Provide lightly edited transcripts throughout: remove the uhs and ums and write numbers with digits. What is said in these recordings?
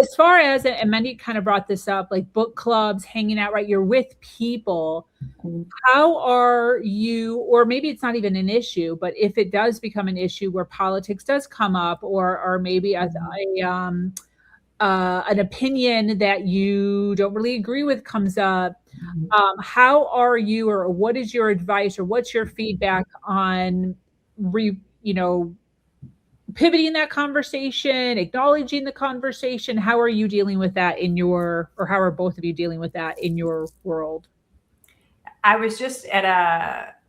as far as, and Mandy kind of brought this up, like book clubs, hanging out, right? You're with people. How are you, or maybe it's not even an issue, but if it does become an issue where politics does come up, or maybe an opinion that you don't really agree with comes up, how are you, or what is your advice, or what's your feedback on re, you know, pivoting that conversation, acknowledging the conversation? How are you dealing with that in your, or how are both of you dealing with that in your world? I was just at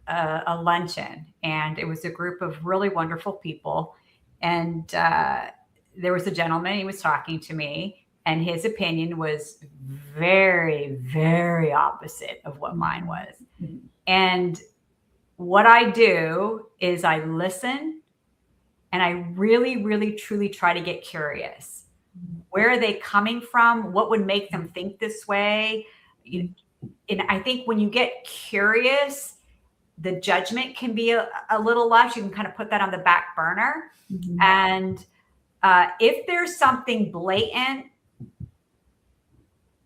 a luncheon, and it was a group of really wonderful people. And there was a gentleman, he was talking to me, and his opinion was very, very opposite of what mine was. And what I do is I listen, and I really, really, truly try to get curious. Where are they coming from? What would make them think this way? And I think when you get curious, the judgment can be a little less. You can kind of put that on the back burner. And if there's something blatant,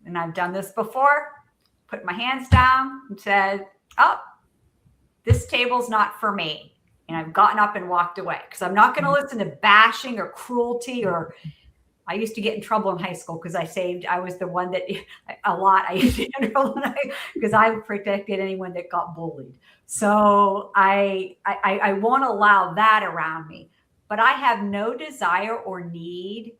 and I've done this before, put my hands down and said, oh, this table's not for me. And I've gotten up and walked away, because I'm not going to listen to bashing or cruelty. Or I used to get in trouble in high school because I was the one that I used to get in trouble because I protected anyone that got bullied. So I won't allow that around me. But I have no desire or need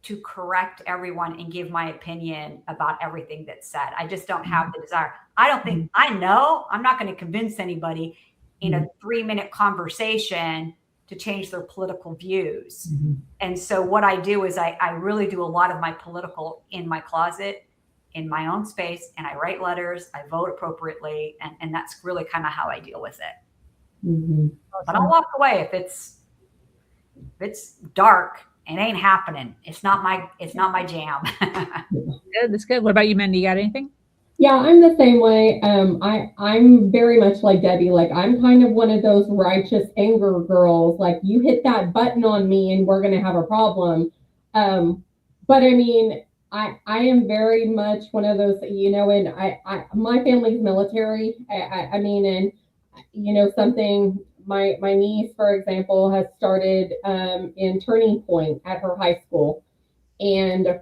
to correct everyone and give my opinion about everything that's said. I just don't have the desire. I don't think, I know I'm not going to convince anybody in a 3-minute conversation to change their political views. And so what I do is I really do a lot of my political in my closet, in my own space, and I write letters, I vote appropriately, and that's really kind of how I deal with it. But I'll walk away if it's dark. It ain't happening. It's not my jam. Good, that's good. What about you, Mandy? You got anything? Yeah, I'm the same way. I'm very much like Debbie. Like, I'm kind of one of those righteous anger girls. Like, you hit that button on me and we're gonna have a problem. But I mean, I am very much one of those, and my family's military. I mean, and something, my niece, for example, has started in Turning Point at her high school. And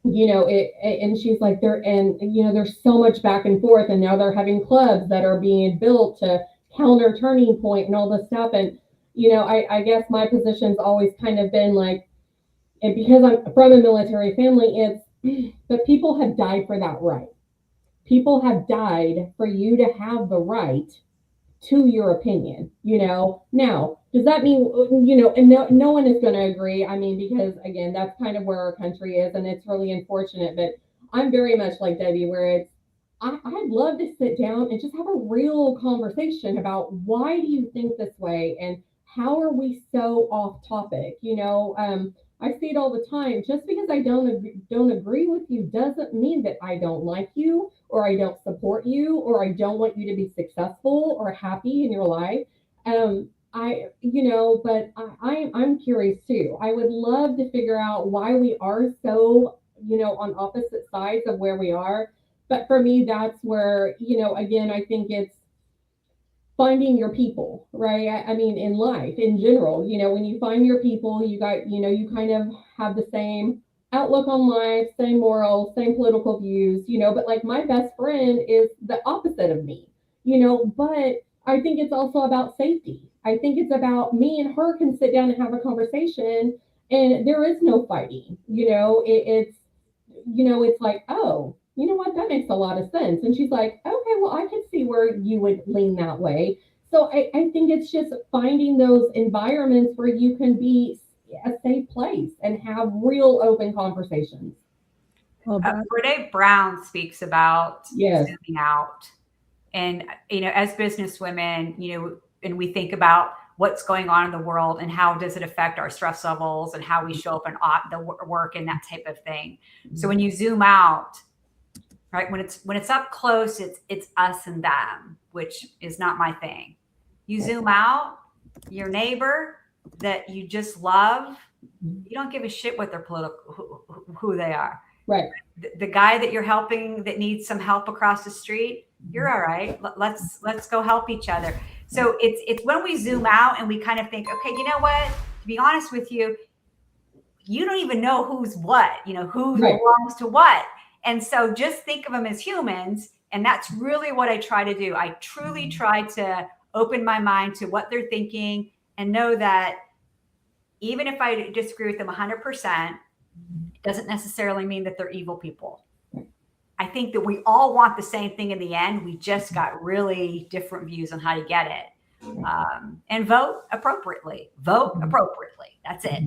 and she's like, there's so much back and forth, and now they're having clubs that are being built to counter Turning Point and all this stuff. And I guess my position's always kind of been like, and because I'm from a military family, it's but people have died for that right. People have died for you to have the right to your opinion. Now, does that mean, and no one is going to agree? I mean, because again, that's kind of where our country is, and it's really unfortunate. But I'm very much like Debbie, where I'd love to sit down and just have a real conversation about, why do you think this way, and how are we so off topic? I see it all the time. Just because I don't agree with you doesn't mean that I don't like you, or I don't support you, or I don't want you to be successful or happy in your life. But I'm curious too. I would love to figure out why we are so, on opposite sides of where we are. But for me, that's where, again, I think it's finding your people, right? I mean, in life in general, when you find your people, you kind of have the same outlook on life, same morals, same political views, but like my best friend is the opposite of me, but I think it's also about safety. I think it's about me and her can sit down and have a conversation, and there is no fighting, it's like, oh, you know what, that makes a lot of sense. And she's like, okay, well, I can see where you would lean that way. So I think it's just finding those environments where you can be a safe place and have real open conversations. Well, Brene Brown speaks about Yes. zooming out. And, as business women, and we think about what's going on in the world and how does it affect our stress levels and how we show up in the work and that type of thing. So when you zoom out, right, when it's up close, it's us and them, which is not my thing. You zoom out, your neighbor that you just love, You don't give a shit what their political, who they are. Right. The guy that you're helping that needs some help across the street, you're all right. Let's go help each other. So it's when we zoom out and we kind of think, okay, you know what? To be honest with you, you don't even know who's what, who Right. belongs to what. And so just think of them as humans. And that's really what I try to do. I truly try to open my mind to what they're thinking and know that even if I disagree with them 100%, it doesn't necessarily mean that they're evil people. I think that we all want the same thing in the end. We just got really different views on how to get it. And vote appropriately. Vote appropriately. That's it.